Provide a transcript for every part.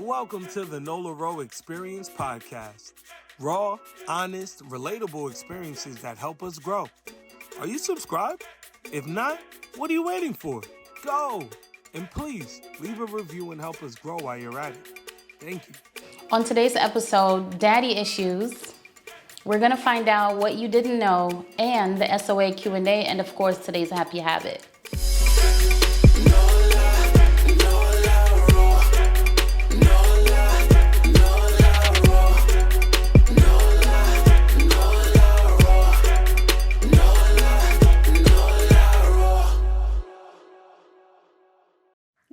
Welcome to the Nola podcast. Raw, honest, relatable experiences that help us grow. Are you subscribed? If not, what are you waiting for? Go! And please, leave a review and help us grow while you're at it. Thank you. On today's episode, Daddy Issues, we're going to find out what you didn't know and the SOA Q&A and of course today's happy habit.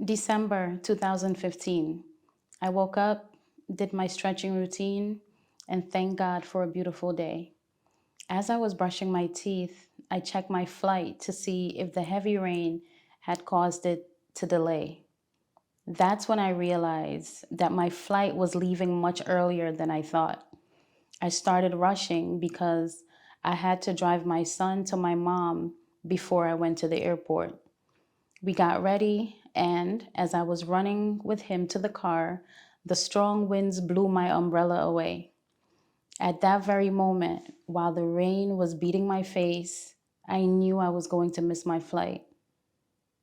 December 2015. I woke up, did my stretching routine, and thank God for a beautiful day. As I was brushing my teeth, I checked my flight to see if the heavy rain had caused it to delay. That's when I realized that my flight was leaving much earlier than I thought. I started rushing because I had to drive my son to my mom before I went to the airport. We got ready, and as I was running with him to the car, the strong winds blew my umbrella away. At that very moment, while the rain was beating my face, I knew I was going to miss my flight,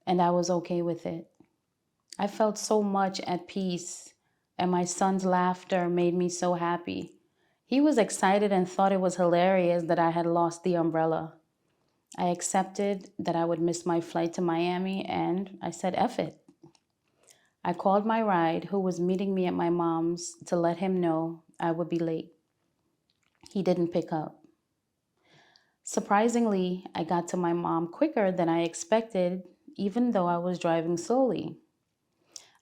and I was okay with it. I felt so much at peace, and my son's laughter made me so happy. He was excited and thought it was hilarious that I had lost the umbrella. I accepted that I would miss my flight to Miami, and I said, F it. I called my ride, who was meeting me at my mom's, to let him know I would be late. He didn't pick up. Surprisingly, I got to my mom quicker than I expected, even though I was driving slowly.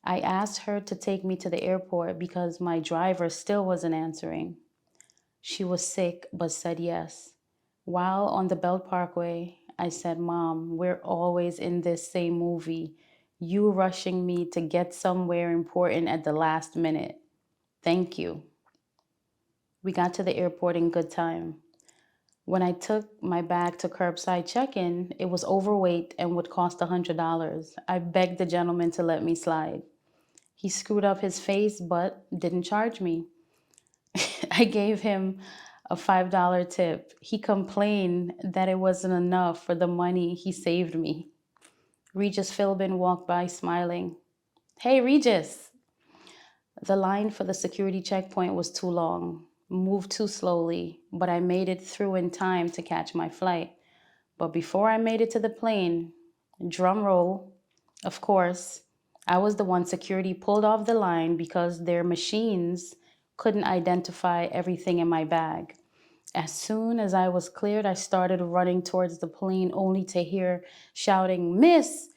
I asked her to take me to the airport because my driver still wasn't answering. She was sick, but said yes. While on the Belt Parkway, I said, Mom, we're always in this same movie. You rushing me to get somewhere important at the last minute. Thank you. We got to the airport in good time. When I took my bag to curbside check-in, it was overweight and would cost $100. I begged the gentleman to let me slide. He screwed up his face, but didn't charge me. I gave him a $5 tip. He complained that it wasn't enough for the money he saved me. Regis Philbin walked by smiling. Hey, Regis! The line for the security checkpoint was too long, moved too slowly, but I made it through in time to catch my flight. But before I made it to the plane, drum roll, of course, I was the one security pulled off the line because their machines couldn't identify everything in my bag. As soon as I was cleared, I started running towards the plane only to hear shouting, Miss,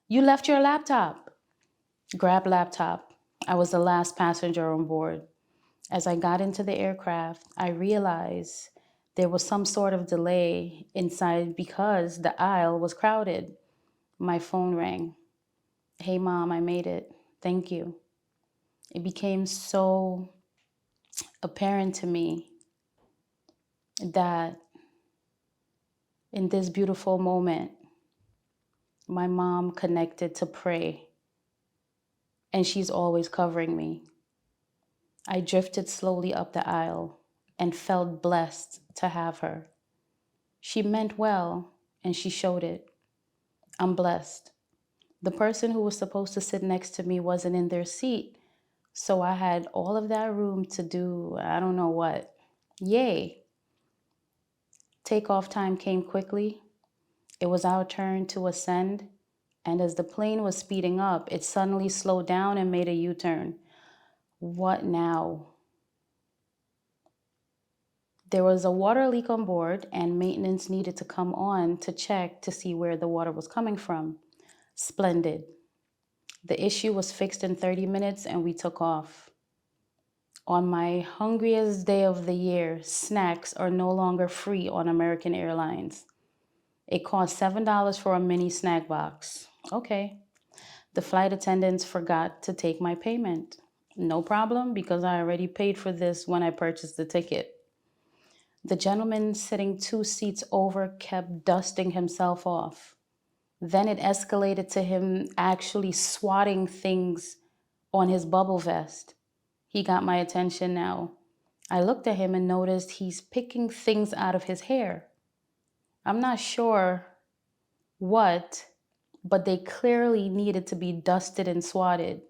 you left your laptop. Grab laptop. I was the last passenger on board. As I got into the aircraft, I realized there was some sort of delay inside because the aisle was crowded. My phone rang. Hey, Mom, I made it. Thank you. It became so apparent to me that in this beautiful moment, my mom connected to pray, and she's always covering me. I drifted slowly up the aisle and felt blessed to have her. She meant well, and she showed it. I'm blessed. The person who was supposed to sit next to me wasn't in their seat, so I had all of that room to do I don't know what. Yay! Takeoff time came quickly. It was our turn to ascend, and as the plane was speeding up, it suddenly slowed down and made a U-turn. What now? There was a water leak on board, and maintenance needed to come on to check to see where the water was coming from. Splendid. The issue was fixed in 30 minutes, and we took off. On my hungriest day of the year, snacks are no longer free on American Airlines. It cost $7 for a mini snack box. Okay. The flight attendants forgot to take my payment. No problem, because I already paid for this when I purchased the ticket. The gentleman sitting 2 seats over kept dusting himself off. Then it escalated to him actually swatting things on his bubble vest. He got my attention now. I looked at him and noticed he's picking things out of his hair. I'm not sure what, but they clearly needed to be dusted and swatted.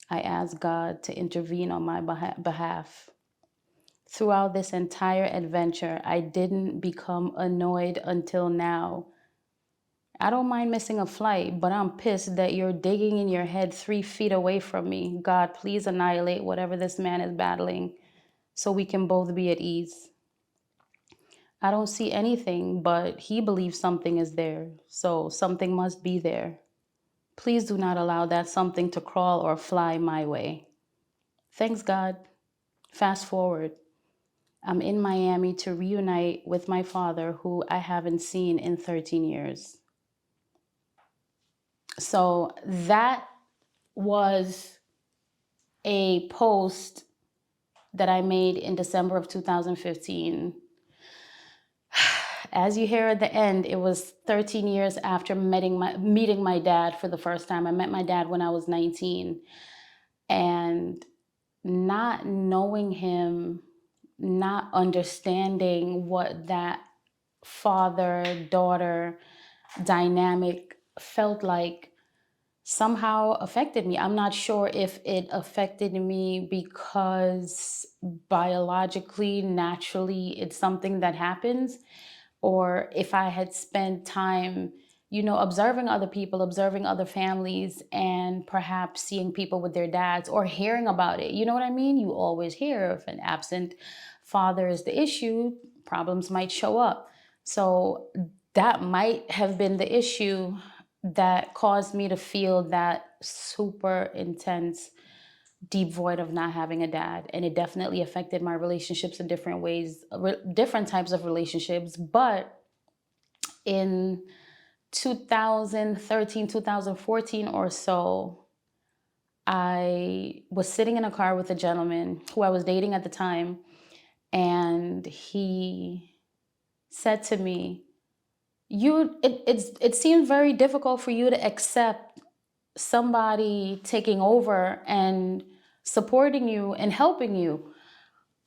I asked God to intervene on my behalf. Throughout this entire adventure, I didn't become annoyed until now. I don't mind missing a flight, but I'm pissed that you're digging in your head 3 feet away from me. God, please annihilate whatever this man is battling so we can both be at ease. I don't see anything, but he believes something is there, so something must be there. Please do not allow that something to crawl or fly my way. Thanks, God. Fast forward. I'm in Miami to reunite with my father, who I haven't seen in 13 years. So that was a post that I made in December of 2015. As you hear at the end, it was 13 years after meeting my dad for the first time. I met my dad when I was 19. And not knowing him, not understanding what that father-daughter dynamic felt like somehow affected me. I'm not sure if it affected me because biologically, naturally, it's something that happens, or if I had spent time, observing other people, observing other families, and perhaps seeing people with their dads or hearing about it. You know what I mean? You always hear if an absent father is the issue, problems might show up. So that might have been the issue that caused me to feel that super intense, deep void of not having a dad. And it definitely affected my relationships in different ways, different types of relationships. But in 2013, 2014 or so, I was sitting in a car with a gentleman who I was dating at the time. And he said to me, it seemed very difficult for you to accept somebody taking over and supporting you and helping you.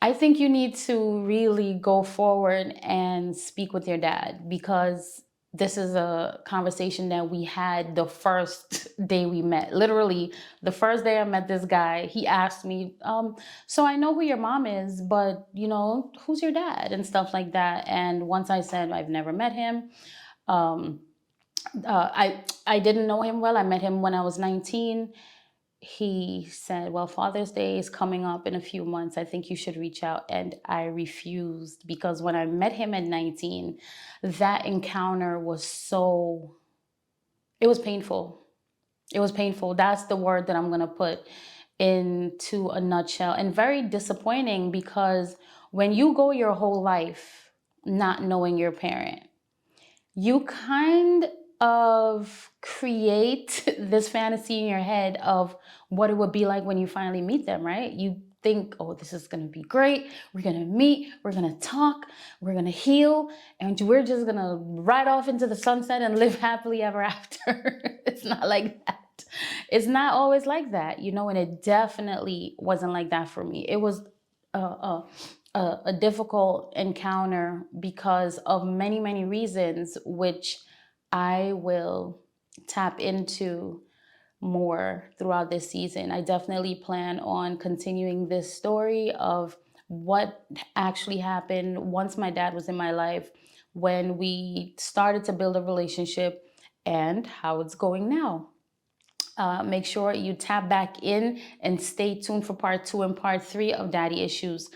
I think you need to really go forward and speak with your dad, because this is a conversation that we had the first day we met. Literally, the first day I met this guy, he asked me, so I know who your mom is, but, who's your dad and stuff like that. And once I said I've never met him, I didn't know him well. I met him when I was 19. He said, well, Father's Day is coming up in a few months. I think you should reach out. And I refused, because when I met him at 19, that encounter was it was painful. It was painful. That's the word that I'm going to put into a nutshell. And very disappointing, because when you go your whole life not knowing your parent, you kind of create this fantasy in your head of what it would be like when you finally meet them, right? You think, oh, this is going to be great. We're going to meet, we're going to talk, we're going to heal, and we're just going to ride off into the sunset and live happily ever after. It's not like that. It's not always like that, and it definitely wasn't like that for me. It was a difficult encounter because of many, many reasons, which I will tap into more throughout this season. I definitely plan on continuing this story of what actually happened once my dad was in my life, when we started to build a relationship, and how it's going now. Make sure you tap back in and stay tuned for part 2 and part 3 of Daddy Issues.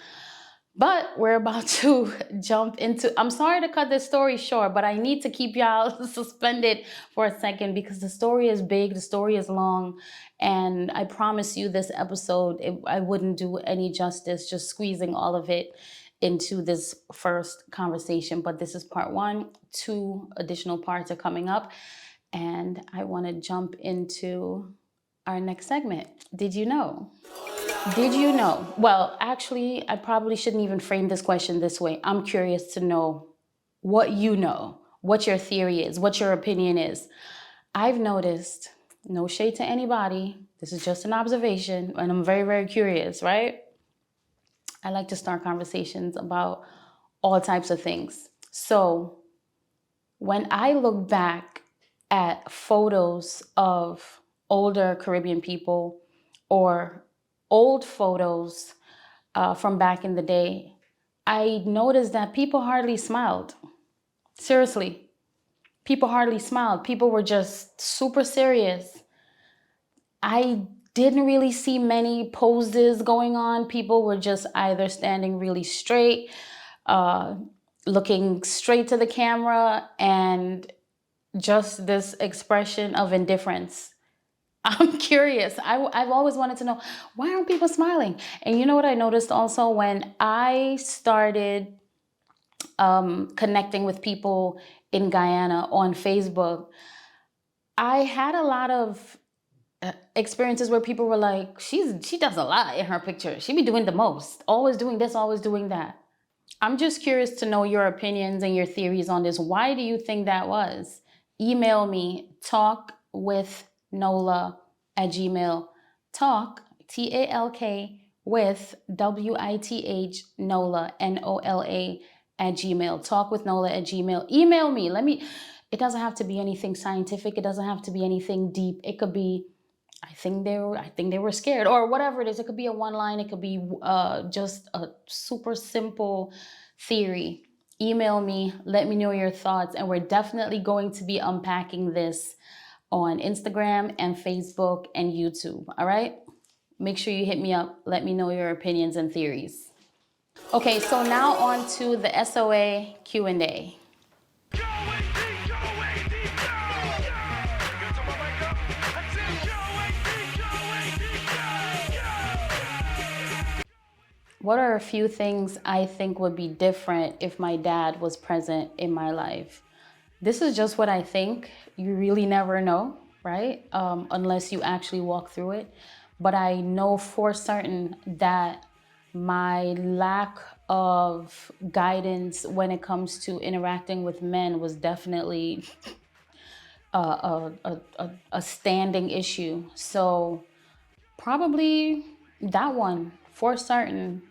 But we're about to jump into, I'm sorry to cut this story short, but I need to keep y'all suspended for a second, because the story is big, the story is long, and I promise you this episode, I wouldn't do any justice just squeezing all of it into this first conversation. But this is part 1, 2 additional parts are coming up, and I want to jump into our next segment. Did you know? Did you know? Well, actually, I probably shouldn't even frame this question this way. I'm curious to know what you know, what your theory is, what your opinion is. I've noticed, no shade to anybody, This is just an observation, and I'm very, very curious, right? I like to start conversations about all types of things. So when I look back at photos of older Caribbean people or old photos from back in the day, I noticed that people hardly smiled. Seriously, people hardly smiled. People were just super serious. I didn't really see many poses going on. People were just either standing really straight, uh, looking straight to the camera, and just this expression of indifference. I'm curious. I've always wanted to know, why aren't people smiling? And you know what I noticed also when I started connecting with people in Guyana on Facebook, I had a lot of experiences where people were like, she does a lot in her picture. She be doing the most, always doing this, always doing that. I'm just curious to know your opinions and your theories on this. Why do you think that was? Email me, talkwithnola@gmail. Talk, TALK, with WITH, Nola, NOLA, @gmail. Talkwithnola@gmail. Email me. It doesn't have to be anything scientific. It doesn't have to be anything deep. It could be, I think they were scared, or whatever it is. It could be a one line. It could be just a super simple theory. Email me, let me know your thoughts, and we're definitely going to be unpacking this on Instagram and Facebook and YouTube. All right, make sure you hit me up. Let me know your opinions and theories. Okay, so now on to the SOA Q&A. What are a few things I think would be different if my dad was present in my life? This is just what I think. You really never know, right? Unless you actually walk through it. But I know for certain that my lack of guidance when it comes to interacting with men was definitely a standing issue. So probably that one for certain.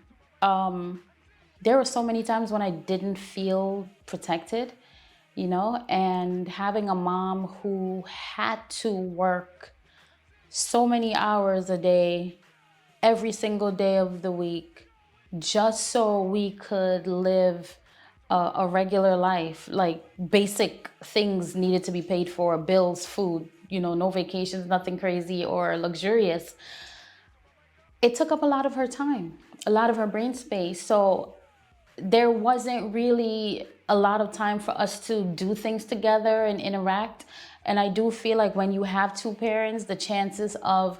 There were so many times when I didn't feel protected, and having a mom who had to work so many hours a day, every single day of the week, just so we could live a regular life. Like basic things needed to be paid for, bills, food, no vacations, nothing crazy or luxurious. It took up a lot of her time, a lot of her brain space. So there wasn't really a lot of time for us to do things together and interact. And I do feel like when you have two parents, the chances of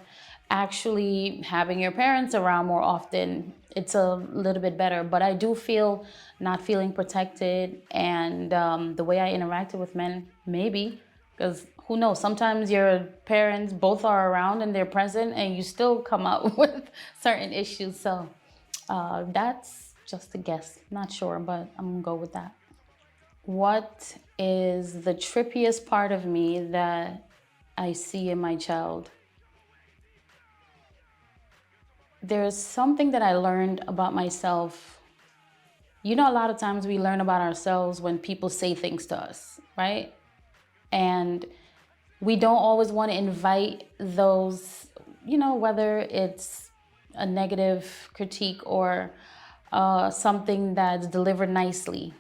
actually having your parents around more often, it's a little bit better. But I do feel not feeling protected, and the way I interacted with men, maybe, because who knows, sometimes your parents both are around and they're present and you still come out with certain issues. So that's just a guess. Not sure, but I'm gonna go with that. What is the trippiest part of me that I see in my child? There's something that I learned about myself. A lot of times we learn about ourselves when people say things to us, right? And we don't always want to invite those, whether it's a negative critique or something that's delivered nicely.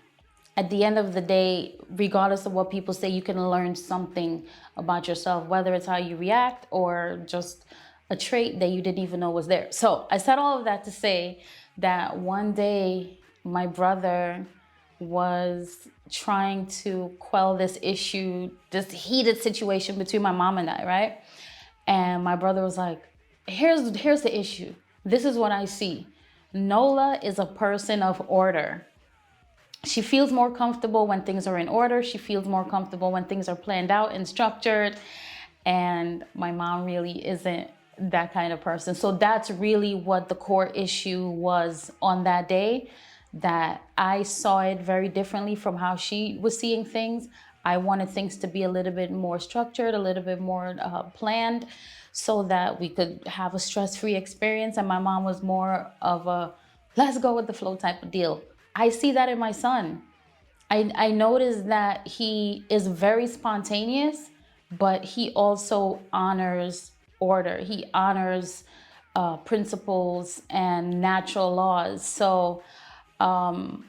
At the end of the day, regardless of what people say, you can learn something about yourself, whether it's how you react or just a trait that you didn't even know was there. So I said all of that to say that one day my brother was trying to quell this issue, this heated situation between my mom and I, right? And my brother was like, here's the issue. This is what I see. Nola is a person of order. She feels more comfortable when things are in order. She feels more comfortable when things are planned out and structured. And my mom really isn't that kind of person. So that's really what the core issue was on that day, that I saw it very differently from how she was seeing things. I wanted things to be a little bit more structured, a little bit more planned, so that we could have a stress-free experience. And my mom was more of a let's go with the flow type of deal. I see that in my son. I noticed that he is very spontaneous, but he also honors order. He honors principles and natural laws. So I'm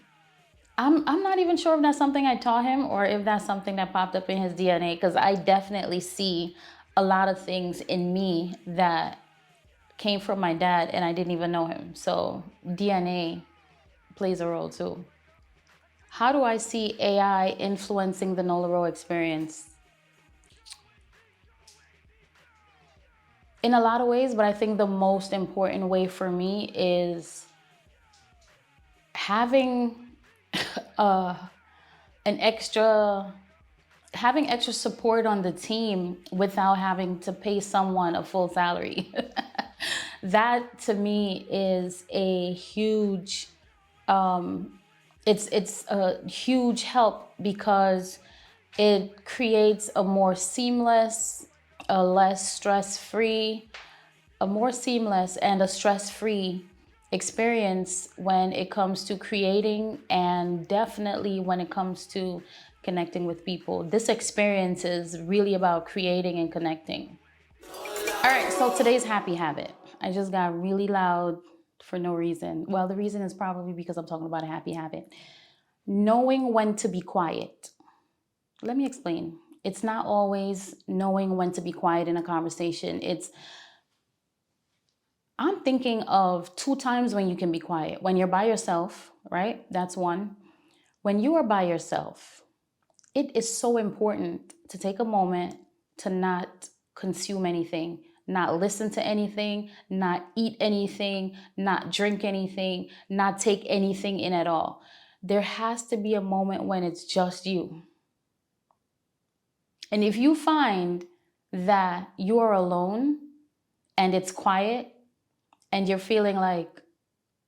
not even sure if that's something I taught him or if that's something that popped up in his DNA, because I definitely see a lot of things in me that came from my dad and I didn't even know him. So DNA plays a role too. How do I see AI influencing the Nola experience? In a lot of ways, but I think the most important way for me is having having extra support on the team without having to pay someone a full salary. That to me is a huge it's a huge help, because it creates a more seamless, a less stress-free, a more seamless and a stress-free experience when it comes to creating, and definitely when it comes to connecting with people. This experience is really about creating and connecting. All right, so today's happy habit. I just got really loud for no reason. Well, the reason is probably because I'm talking about a happy habit. Knowing when to be quiet. Let me explain. It's not always knowing when to be quiet in a conversation. I'm thinking of 2 times when you can be quiet. When you're by yourself, right? That's one. When you are by yourself, it is so important to take a moment to not consume anything, not listen to anything, not eat anything, not drink anything, not take anything in at all. There has to be a moment when it's just you. And if you find that you are alone and it's quiet and you're feeling like,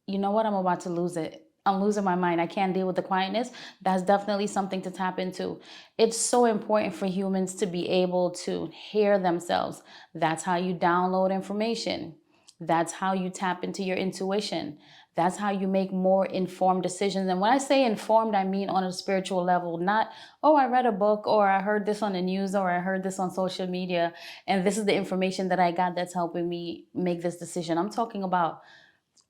you know what, I'm about to lose it. I'm losing my mind. I can't deal with the quietness. That's definitely something to tap into. It's so important for humans to be able to hear themselves. That's how you download information. That's how you tap into your intuition. That's how you make more informed decisions. And when I say informed, I mean on a spiritual level, not, oh, I read a book, or I heard this on the news, or I heard this on social media, and this is the information that I got that's helping me make this decision. I'm talking about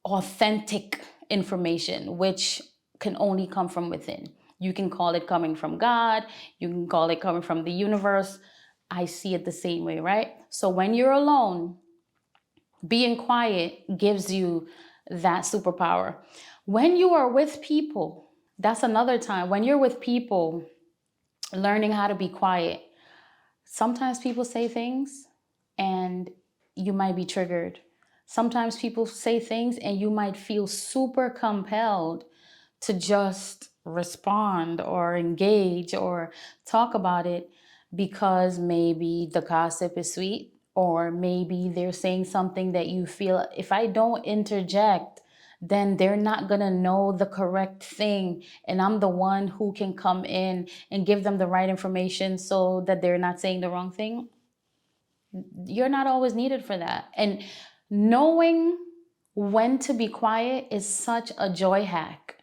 authentic information, which can only come from within. You can call it coming from God. You can call it coming from the universe. I see it the same way, right? So when you're alone, being quiet gives you that superpower. When you are with people, that's another time. When you're with people, learning how to be quiet. Sometimes people say things and you might be triggered. Sometimes people say things and you might feel super compelled to just respond or engage or talk about it, because maybe the gossip is sweet, or maybe they're saying something that you feel, if I don't interject, then they're not going to know the correct thing. And I'm the one who can come in and give them the right information so that they're not saying the wrong thing. You're not always needed for that. And knowing when to be quiet is such a joy hack.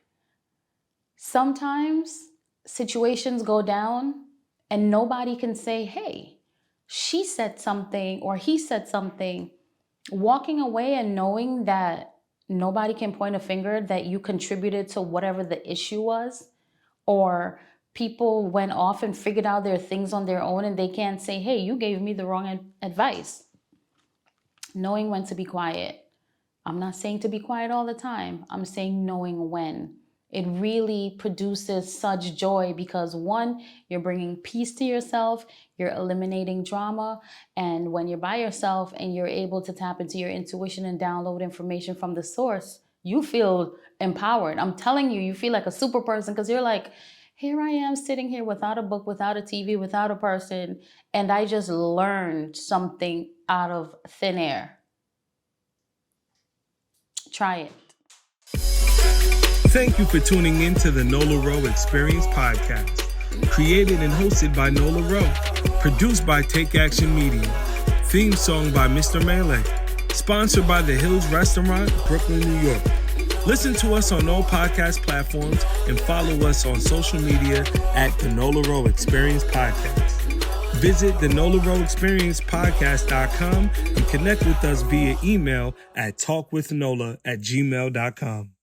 Sometimes situations go down and nobody can say, hey, she said something or he said something. Walking away and knowing that nobody can point a finger that you contributed to whatever the issue was, or people went off and figured out their things on their own and they can't say, hey, you gave me the wrong advice. Knowing when to be quiet. I'm not saying to be quiet all the time. I'm saying knowing when. It really produces such joy because, one, you're bringing peace to yourself, you're eliminating drama, and when you're by yourself and you're able to tap into your intuition and download information from the source, you feel empowered. I'm telling you, you feel like a super person because you're like, here I am sitting here without a book, without a TV, without a person, and I just learned something out of thin air. Try it. Thank you for tuning in to the Nola Experience podcast. Created and hosted by Nola. Produced by Take Action Media. Theme song by Mr. Melee. Sponsored by The Hills Restaurant, Brooklyn, New York. Listen to us on all podcast platforms and follow us on social media at the thenolaroexperien podcast. Visit thenolaroexperiencepodcast.com and connect with us via email at talkwithnola@gmail.com.